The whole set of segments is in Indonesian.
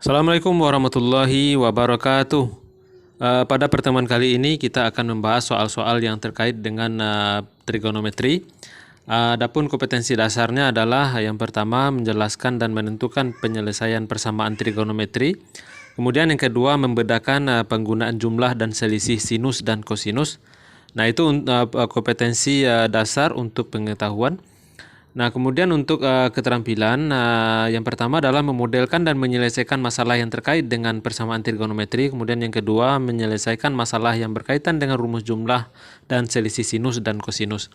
Assalamualaikum warahmatullahi wabarakatuh. Pada pertemuan kali ini kita akan membahas soal-soal yang terkait dengan trigonometri. Adapun kompetensi dasarnya adalah yang pertama menjelaskan dan menentukan penyelesaian persamaan trigonometri. Kemudian yang kedua membedakan penggunaan jumlah dan selisih sinus dan kosinus. Nah itu kompetensi dasar untuk pengetahuan. Nah, kemudian untuk keterampilan, yang pertama adalah memodelkan dan menyelesaikan masalah yang terkait dengan persamaan trigonometri. Kemudian yang kedua, menyelesaikan masalah yang berkaitan dengan rumus jumlah dan selisih sinus dan kosinus.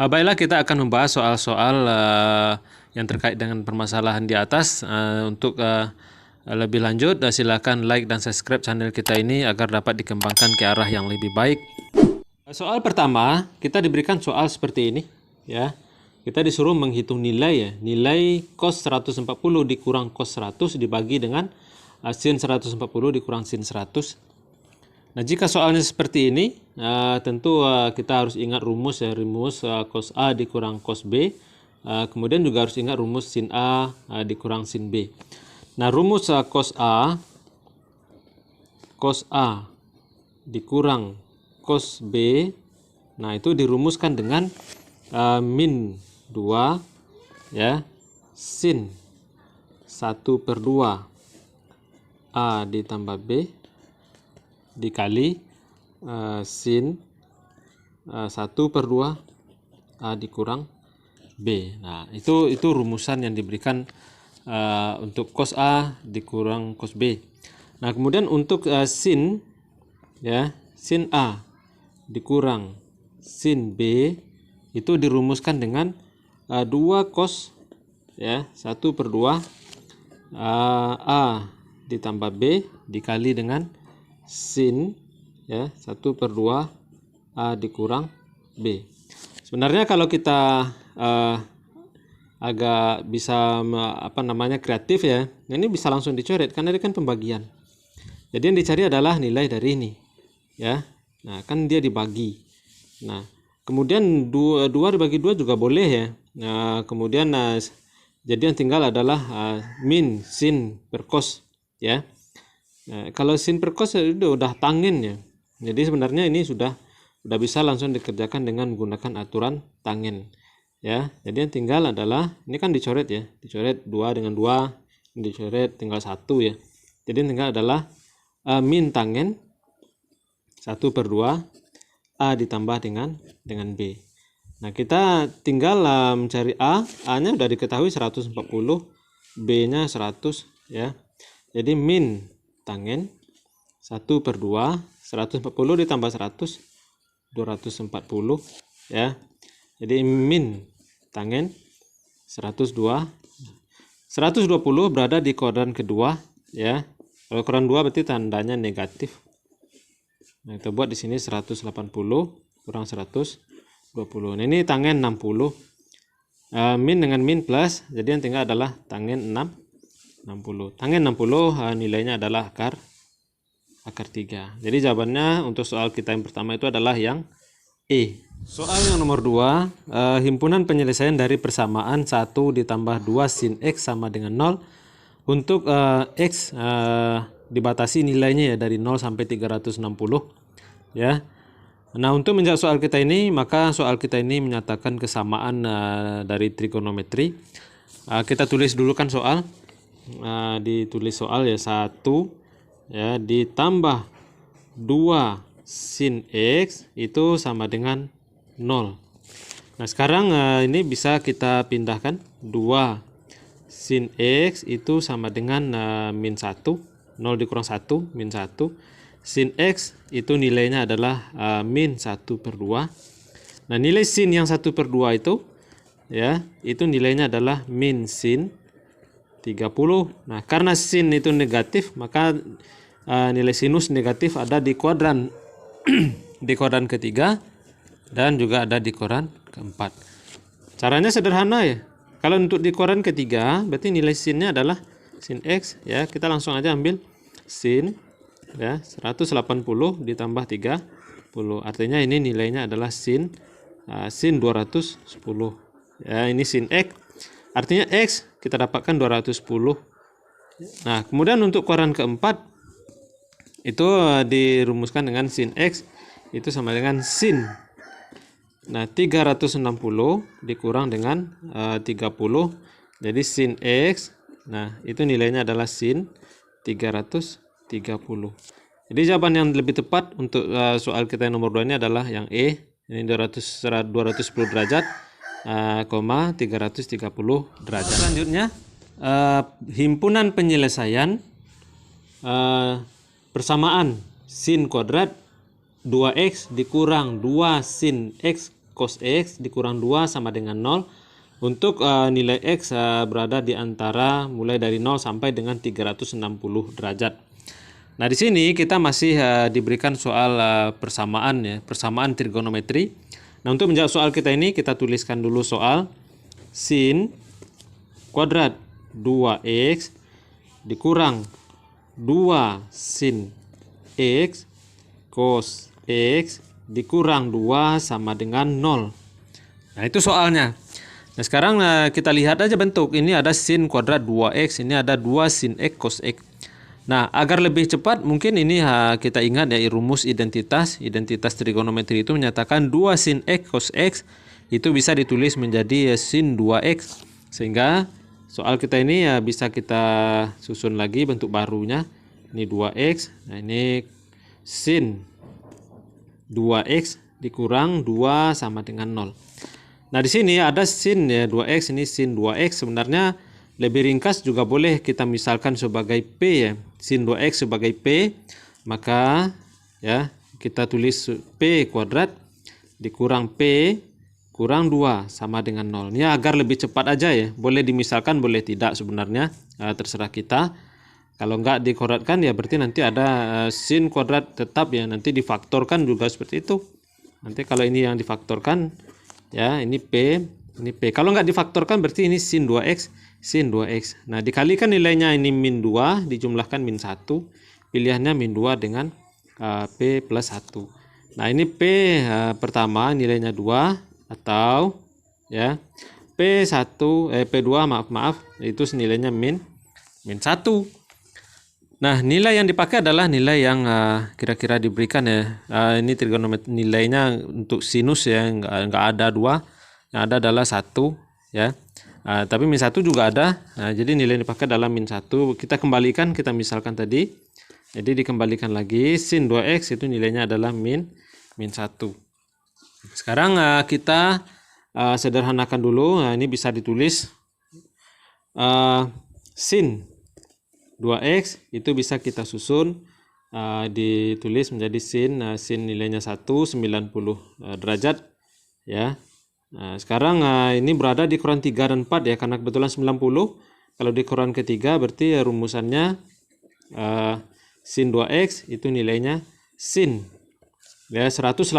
Baiklah, kita akan membahas soal-soal yang terkait dengan permasalahan di atas. Untuk lebih lanjut, silakan like dan subscribe channel kita ini agar dapat dikembangkan ke arah yang lebih baik. Soal pertama, kita diberikan soal seperti ini, ya. Kita disuruh menghitung nilai ya. Nilai cos 140 dikurang cos 100 dibagi dengan sin 140 dikurang sin 100. Nah, jika soalnya seperti ini, tentu kita harus ingat rumus ya. Rumus cos A dikurang cos B. Kemudian juga harus ingat rumus sin A dikurang sin B. Nah, rumus cos A dikurang cos B. Nah, itu dirumuskan dengan min 2 ya sin 1/2 A ditambah B dikali sin 1/2 A dikurang B. Nah, itu rumusan yang diberikan untuk cos A dikurang cos B. Nah, kemudian untuk sin ya, sin A dikurang sin B itu dirumuskan dengan 2 cos ya 1/2 A ditambah B dikali dengan sin ya 1/2 A dikurang B. Sebenarnya kalau kita agak bisa kreatif ya, ini bisa langsung dicoret karena ini kan pembagian. Jadi yang dicari adalah nilai dari ini ya. Nah, kan dia dibagi. Nah, kemudian 2 dibagi 2 juga boleh ya. Nah, kemudian jadi yang tinggal adalah min sin per cos ya. Nah, kalau sin per cos itu udah tanggen ya. Jadi sebenarnya ini sudah bisa langsung dikerjakan dengan menggunakan aturan tanggen ya. Jadi yang tinggal adalah ini kan dicoret ya. Dicoret 2 dengan 2, dicoret tinggal 1 ya. Jadi yang tinggal adalah min tanggen 1/2 A ditambah dengan B. Nah, kita tinggal mencari A-nya udah diketahui 140, B-nya 100 ya. Jadi min tanggen 1/2 140 ditambah 100 240 ya. Jadi min tanggen 120 berada di kuadran kedua ya. Kalau kuadran 2 berarti tandanya negatif. Nah, kita buat di sini 180 kurang 120. Nah, ini tanggen 60. Min dengan min plus, jadi yang tinggal adalah tanggen 60. Tanggen 60 nilainya adalah akar 3. Jadi jawabannya untuk soal kita yang pertama itu adalah yang E. Soal yang nomor 2, himpunan penyelesaian dari persamaan 1 ditambah 2 sin X sama dengan 0. Untuk X dibatasi nilainya ya dari 0 sampai 360 ya. Nah, untuk menjawab soal kita ini, maka soal kita ini menyatakan kesamaan dari trigonometri. Kita tulis dulu kan soal. Ditulis soal ya 1 ya ditambah 2 sin X itu sama dengan 0. Nah, sekarang ini bisa kita pindahkan. 2 sin X itu sama dengan min 1. 0 dikurang 1, min 1. Sin X itu nilainya adalah min 1/2. Nah, nilai sin yang 1/2 itu ya, itu nilainya adalah min sin 30. Nah, karena sin itu negatif, maka nilai sinus negatif ada di kuadran di kuadran ketiga dan juga ada di kuadran keempat. Caranya sederhana ya. Kalau untuk di kuadran ketiga, berarti nilai sinnya adalah sin X ya. Kita langsung aja ambil sin ya 180 ditambah 30. Artinya ini nilainya adalah sin 210 ya. Ini sin X, artinya X kita dapatkan 210 Nah, kemudian untuk ukuran keempat itu dirumuskan dengan sin X itu sama dengan sin. Nah, 360 dikurang dengan 30 jadi sin X. Nah, itu nilainya adalah sin 330. Jadi jawaban yang lebih tepat untuk soal kita yang nomor 2 ini adalah yang E. Ini 210 derajat, 330 derajat. Selanjutnya, himpunan penyelesaian persamaan sin kuadrat 2x dikurang 2 sin x cos x dikurang 2 sama dengan 0 untuk nilai x berada di antara mulai dari 0 sampai dengan 360 derajat. Nah, di sini kita masih diberikan soal persamaan ya, persamaan trigonometri. Nah, untuk menjawab soal kita ini kita tuliskan dulu soal sin kuadrat 2x dikurang 2 sin x cos x dikurang 2 sama dengan 0. Nah, itu soalnya. Nah, sekarang kita lihat aja bentuk. Ini ada sin kuadrat 2x, ini ada 2 sin x cos x. Nah, agar lebih cepat mungkin ini kita ingat ya rumus identitas trigonometri itu menyatakan 2 sin x cos x itu bisa ditulis menjadi sin 2x. Sehingga soal kita ini bisa kita susun lagi bentuk barunya. Ini 2x, nah ini sin 2x dikurang 2 sama dengan 0. Nah, di sini ada sin ya 2x, ini sin 2x. Sebenarnya lebih ringkas juga boleh kita misalkan sebagai P ya. Sin 2x sebagai P, maka ya kita tulis P kuadrat dikurang P kurang 2 sama dengan 0. Ini agar lebih cepat aja ya. Boleh dimisalkan, boleh tidak sebenarnya. Terserah kita. Kalau enggak dikuadratkan ya berarti nanti ada sin kuadrat tetap ya. Nanti difaktorkan juga seperti itu. Nanti kalau ini yang difaktorkan ya ini P, ini P. Kalau enggak difaktorkan berarti ini sin 2x, sin 2x. Nah, dikalikan nilainya ini min 2, dijumlahkan min 1. Pilihannya min 2 dengan P plus 1. Nah, ini P pertama nilainya 2 atau ya P2 maaf itu nilainya min 1. Nah, nilai yang dipakai adalah nilai yang kira-kira diberikan ya. Ini trigonometri nilainya untuk sinus ya, nggak ada 2, yang ada adalah 1 ya. Tapi min 1 juga ada. Nah, jadi nilai yang dipakai adalah min 1. Kita kembalikan, kita misalkan tadi. Jadi dikembalikan lagi sin 2x itu nilainya adalah min 1. Sekarang kita sederhanakan dulu. Nah, ini bisa ditulis sin 2x itu bisa kita susun ditulis menjadi sin nilainya 1 90 derajat ya. Nah, sekarang ini berada di ukuran 3 dan 4 ya, karena kebetulan 90. Kalau di ukuran ketiga berarti rumusannya sin 2x itu nilainya sin ya 180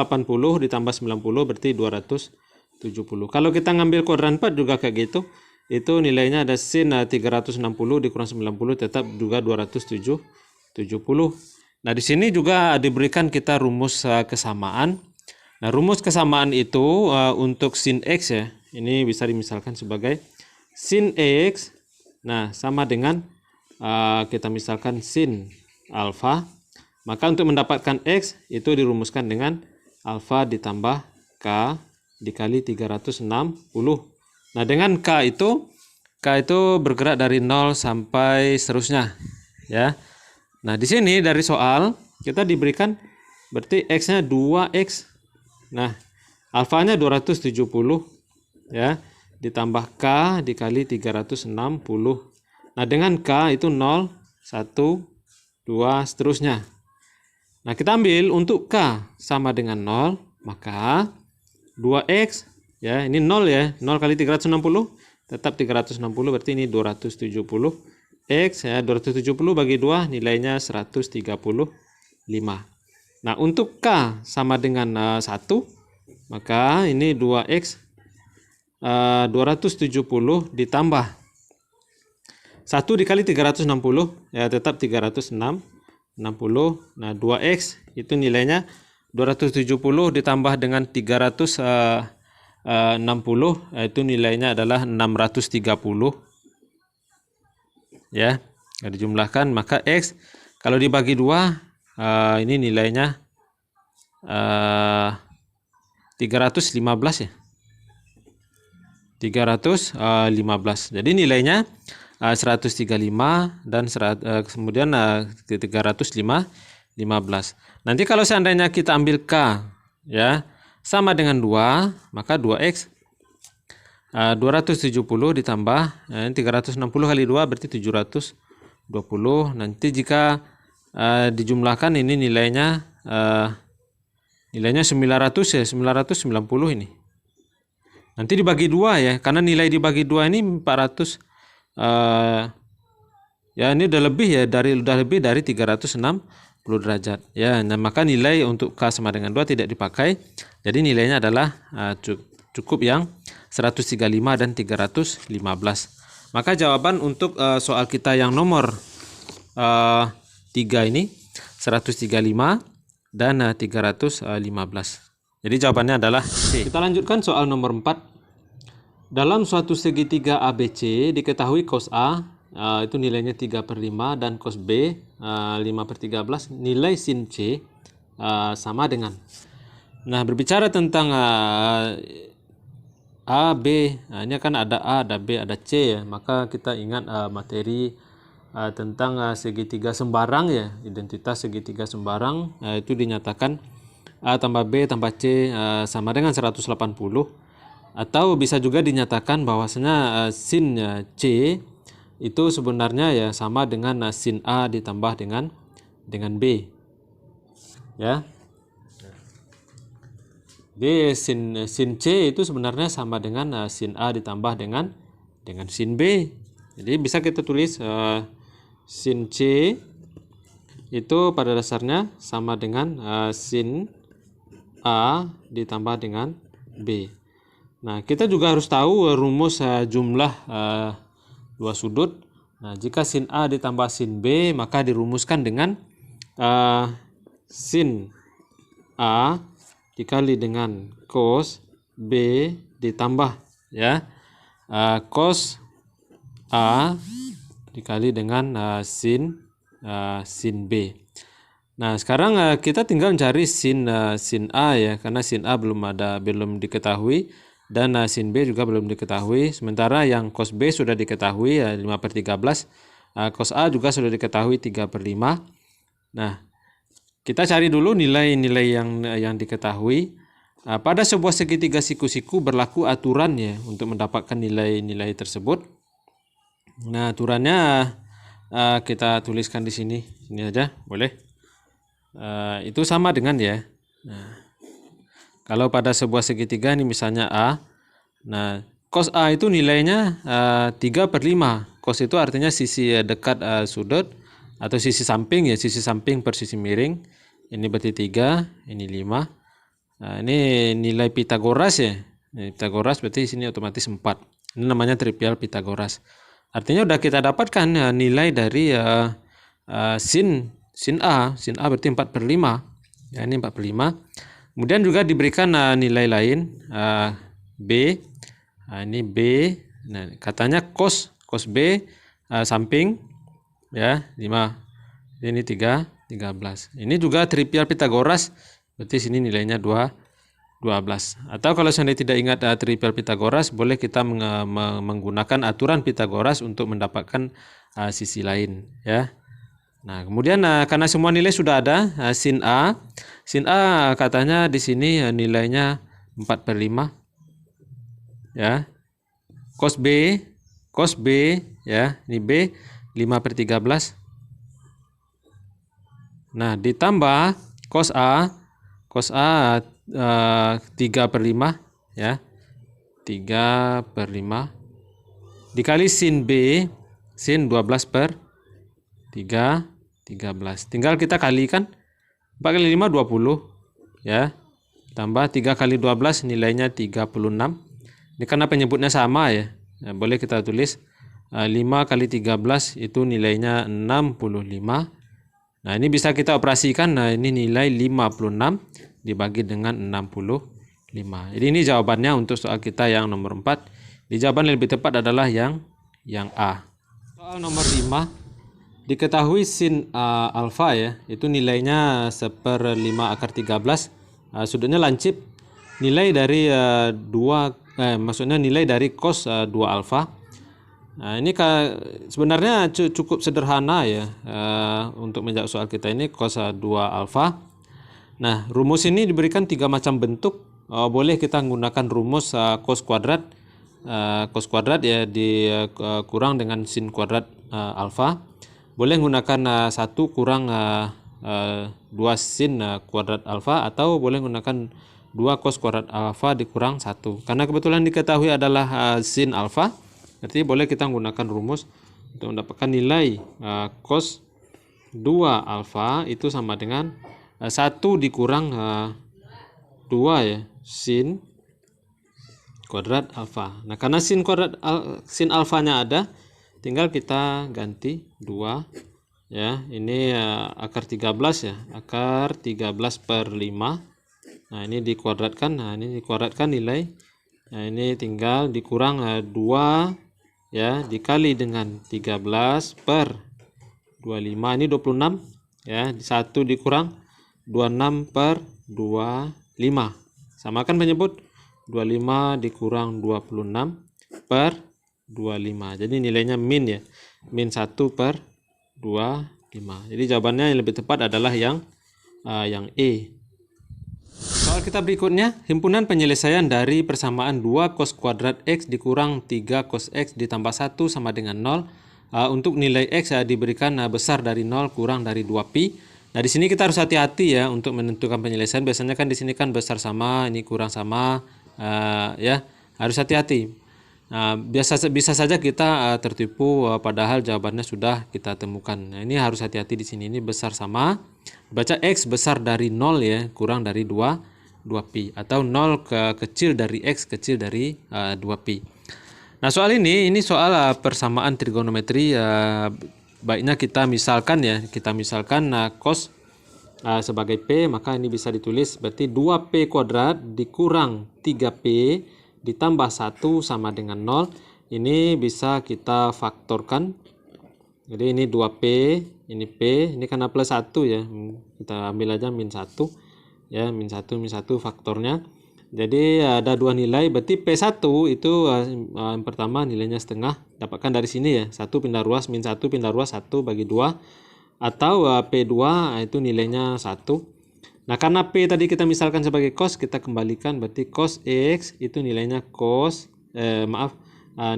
ditambah 90 berarti 270. Kalau kita ngambil kuadran 4 juga kayak gitu. Itu nilainya ada sin 360 dikurang 90 tetap juga 270. Nah, di sini juga diberikan kita rumus kesamaan. Nah, rumus kesamaan itu untuk sin x ya. Ini bisa dimisalkan sebagai sin x. Nah, sama dengan kita misalkan sin alfa. Maka untuk mendapatkan x itu dirumuskan dengan alfa ditambah k dikali 360. Nah, dengan K itu bergerak dari 0 sampai seterusnya ya. Nah, di sini dari soal kita diberikan berarti X-nya 2X. Nah, alfanya 270 ya, ditambah K dikali 360. Nah, dengan K itu 0, 1, 2 seterusnya. Nah, kita ambil untuk K sama dengan 0, maka 2X ya, ini 0 ya. 0 kali 360 tetap 360 berarti ini 270 X ya. 270 bagi 2 nilainya 135. Nah, untuk K sama dengan 1 maka ini 2X 270 ditambah 1 dikali 360 ya tetap 360. Nah, 2X itu nilainya 270 ditambah dengan 360 itu nilainya adalah 630 ya. dijumlahkan, maka X kalau dibagi 2 ini nilainya 315 ya. 315. Jadi nilainya 135 dan kemudian 315. Nanti kalau seandainya kita ambil K ya sama dengan 2, maka 2X 270 ditambah 360 kali 2 berarti 720. Nanti jika dijumlahkan ini nilainya 900 ya, 990 ini. Nanti dibagi 2 ya, karena nilai dibagi 2 ini 400 ya ini udah lebih dari 360 derajat ya. Nah, maka nilai untuk K sama dengan 2 tidak dipakai. Jadi nilainya adalah cukup yang 135 dan 315. Maka jawaban untuk soal kita yang nomor 3 ini 135 dan 315. Jadi jawabannya adalah C. Kita lanjutkan soal nomor 4. Dalam suatu segitiga ABC diketahui cos A itu nilainya 3/5 dan cos B 5/13, nilai sin C sama dengan. Nah, berbicara tentang A, B, ini kan ada A, ada B, ada C ya. Maka kita ingat materi tentang segitiga sembarang ya, identitas segitiga sembarang itu dinyatakan A tambah B tambah C sama dengan 180. Atau bisa juga dinyatakan bahwasanya sin C itu sebenarnya ya sama dengan sin A ditambah dengan B ya. Jadi sin C itu sebenarnya sama dengan sin A ditambah dengan sin B. Jadi bisa kita tulis sin C itu pada dasarnya sama dengan sin A ditambah dengan B. Nah, kita juga harus tahu rumus jumlah dua sudut. Nah, jika sin A ditambah sin B, maka dirumuskan dengan sin A dikali dengan cos B ditambah ya cos A dikali dengan sin B. Nah, sekarang kita tinggal mencari sin A ya, karena sin A belum diketahui dan sin B juga belum diketahui. Sementara yang cos B sudah diketahui 5/13, cos A juga sudah diketahui 3/5. Nah, kita cari dulu nilai-nilai yang diketahui. Pada sebuah segitiga siku-siku berlaku aturan ya untuk mendapatkan nilai-nilai tersebut. Nah, aturannya kita tuliskan di sini aja boleh. Itu sama dengan ya. Nah, kalau pada sebuah segitiga ini misalnya A, nah cos A itu nilainya 3/5. Cos itu artinya sisi dekat sudut atau sisi samping ya, sisi samping per sisi miring. Ini berarti 3, ini 5. Nah, ini nilai Pitagoras ya. Pitagoras berarti sini otomatis 4. Ini namanya trivial Pitagoras. Artinya udah kita dapatkan nilai dari sin A. Sin A berarti 4/5. Ya, ini 4/5. Kemudian juga diberikan nilai lain B. Ini B. Nah, katanya cos B samping ya 5. Ini 13. Ini juga trivial Pitagoras. Berarti sini nilainya 12. Atau kalau seandainya tidak ingat trivial Pitagoras, boleh kita menggunakan aturan Pitagoras untuk mendapatkan sisi lain ya. Nah, kemudian karena semua nilai sudah ada, sin A katanya di sini nilainya 4/5 ya. Cos B ya, ini B 5/13. Nah, ditambah cos A 3/5 ya. 3/5 dikali sin B, sin 12/3, 13. Tinggal kita kalikan. 4 kali 5 20 ya. Tambah 3 kali 12 nilainya 36. Ini karena penyebutnya sama ya. Nah, boleh kita tulis 5 kali 13 itu nilainya 65. Nah, ini bisa kita operasikan. Nah, ini nilai 56 dibagi dengan 65. Jadi ini jawabannya untuk soal kita yang nomor 4. Di jawaban yang lebih tepat adalah yang A. Soal nomor 5. diketahui sin alfa ya, itu nilainya 1/5 akar 13. Sudutnya lancip. Nilai dari maksudnya nilai dari cos 2 alfa. Nah, ini sebenarnya cukup sederhana ya untuk menjawab soal kita ini cos 2 alfa. Nah, rumus ini diberikan 3 macam bentuk. Boleh kita menggunakan rumus cos kuadrat. Cos kuadrat ya dikurang dengan sin kuadrat alfa. Boleh menggunakan 1 kurang 2 sin kuadrat alfa, atau boleh menggunakan 2 cos kuadrat alfa dikurang 1. Karena kebetulan diketahui adalah sin alfa, berarti boleh kita menggunakan rumus untuk mendapatkan nilai cos 2 alfa itu sama dengan 1 dikurang 2 ya, sin kuadrat alfa. Nah, karena sin alfanya ada, tinggal kita ganti 2 ya. Ini akar 13 ya, akar 13/5. Nah, ini dikuadratkan. Nah, ini dikuadratkan nilai. Nah, ini tinggal dikurang 2 ya, dikali dengan 13/25, ini 26 ya. 1 dikurang 26/25. Samakan penyebut. 25 dikurang 26/25. Jadi nilainya min ya. Min 1/25. Jadi jawabannya yang lebih tepat adalah yang E. Soal kita berikutnya, himpunan penyelesaian dari persamaan 2 cos kuadrat X dikurang 3 cos X ditambah 1 sama dengan 0. Untuk nilai X diberikan besar dari 0 kurang dari 2pi. Nah, di sini kita harus hati-hati ya untuk menentukan penyelesaian. Biasanya kan di sini kan besar sama, ini kurang sama. Ya, harus hati-hati. Bisa saja kita tertipu padahal jawabannya sudah kita temukan. Nah, ini harus hati-hati di sini. Ini besar sama, baca X besar dari 0 ya, kurang dari 2pi, atau 0 kecil dari X kecil dari 2pi. Nah, soal ini soal persamaan trigonometri. Baiknya kita misalkan ya, cos sebagai P, maka ini bisa ditulis berarti 2P kuadrat dikurang 3P ditambah 1 sama dengan 0. Ini bisa kita faktorkan. Jadi ini 2P, ini P, ini karena plus 1 ya. Kita ambil aja min 1 ya, min 1 faktornya. Jadi ada 2 nilai, berarti P1 itu yang pertama nilainya setengah. Dapatkan dari sini ya, 1 pindah ruas, min 1 pindah ruas, 1 bagi 2. Atau P2 itu nilainya 1. Nah, karena P tadi kita misalkan sebagai cos, kita kembalikan, berarti cos X itu nilainya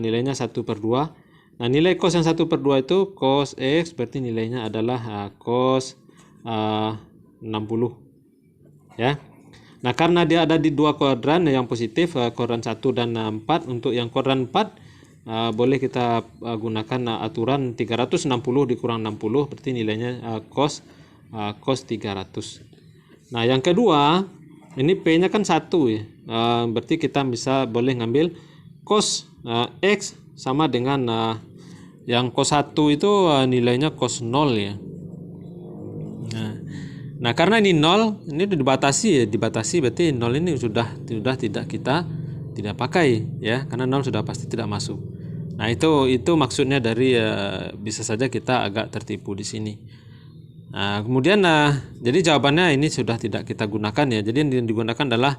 nilainya 1/2. Nah, nilai cos yang 1/2 itu cos X, berarti nilainya adalah cos 60 ya. Nah, karena dia ada di 2 kuadran yang positif, kuadran 1 dan 4. Untuk yang kuadran 4 boleh kita gunakan aturan 360 dikurang 60, berarti nilainya cos 300. Nah, yang kedua, ini P-nya kan 1 ya. Berarti kita boleh ngambil cos X sama dengan yang cos 1 itu nilainya cos 0 ya. Nah, karena ini 0, ini dibatasi berarti 0 ini sudah tidak kita tidak pakai ya, karena 0 sudah pasti tidak masuk. Nah, itu maksudnya dari bisa saja kita agak tertipu di sini. Nah, kemudian jadi jawabannya ini sudah tidak kita gunakan ya. Jadi yang digunakan adalah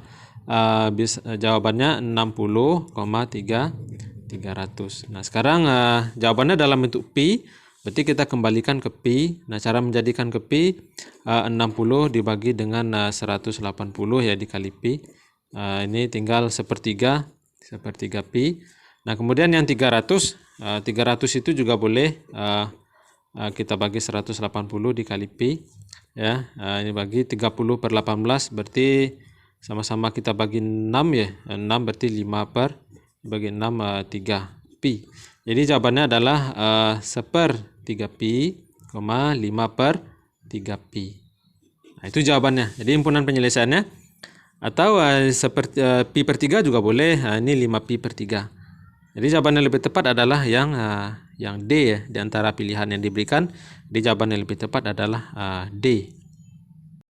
jawabannya 60,300. Nah, sekarang jawabannya dalam bentuk pi, berarti kita kembalikan ke pi. Nah, cara menjadikan ke pi, 60 dibagi dengan 180 ya dikali pi. Ini tinggal sepertiga pi. Nah, kemudian yang 300 itu juga boleh kita bagi 180 dikali pi ya. Ini bagi 30/18, berarti sama-sama kita bagi 6 ya. 6 berarti 5 bagi 6 3 pi. Jadi jawabannya adalah 1/3 pi, 5/3 pi. Nah, itu jawabannya. Jadi himpunan penyelesaiannya, atau pi per 3 juga boleh. Ini 5pi/3. Jadi jawaban yang lebih tepat adalah yang D ya, di antara pilihan yang diberikan. Jadi jawaban yang lebih tepat adalah D.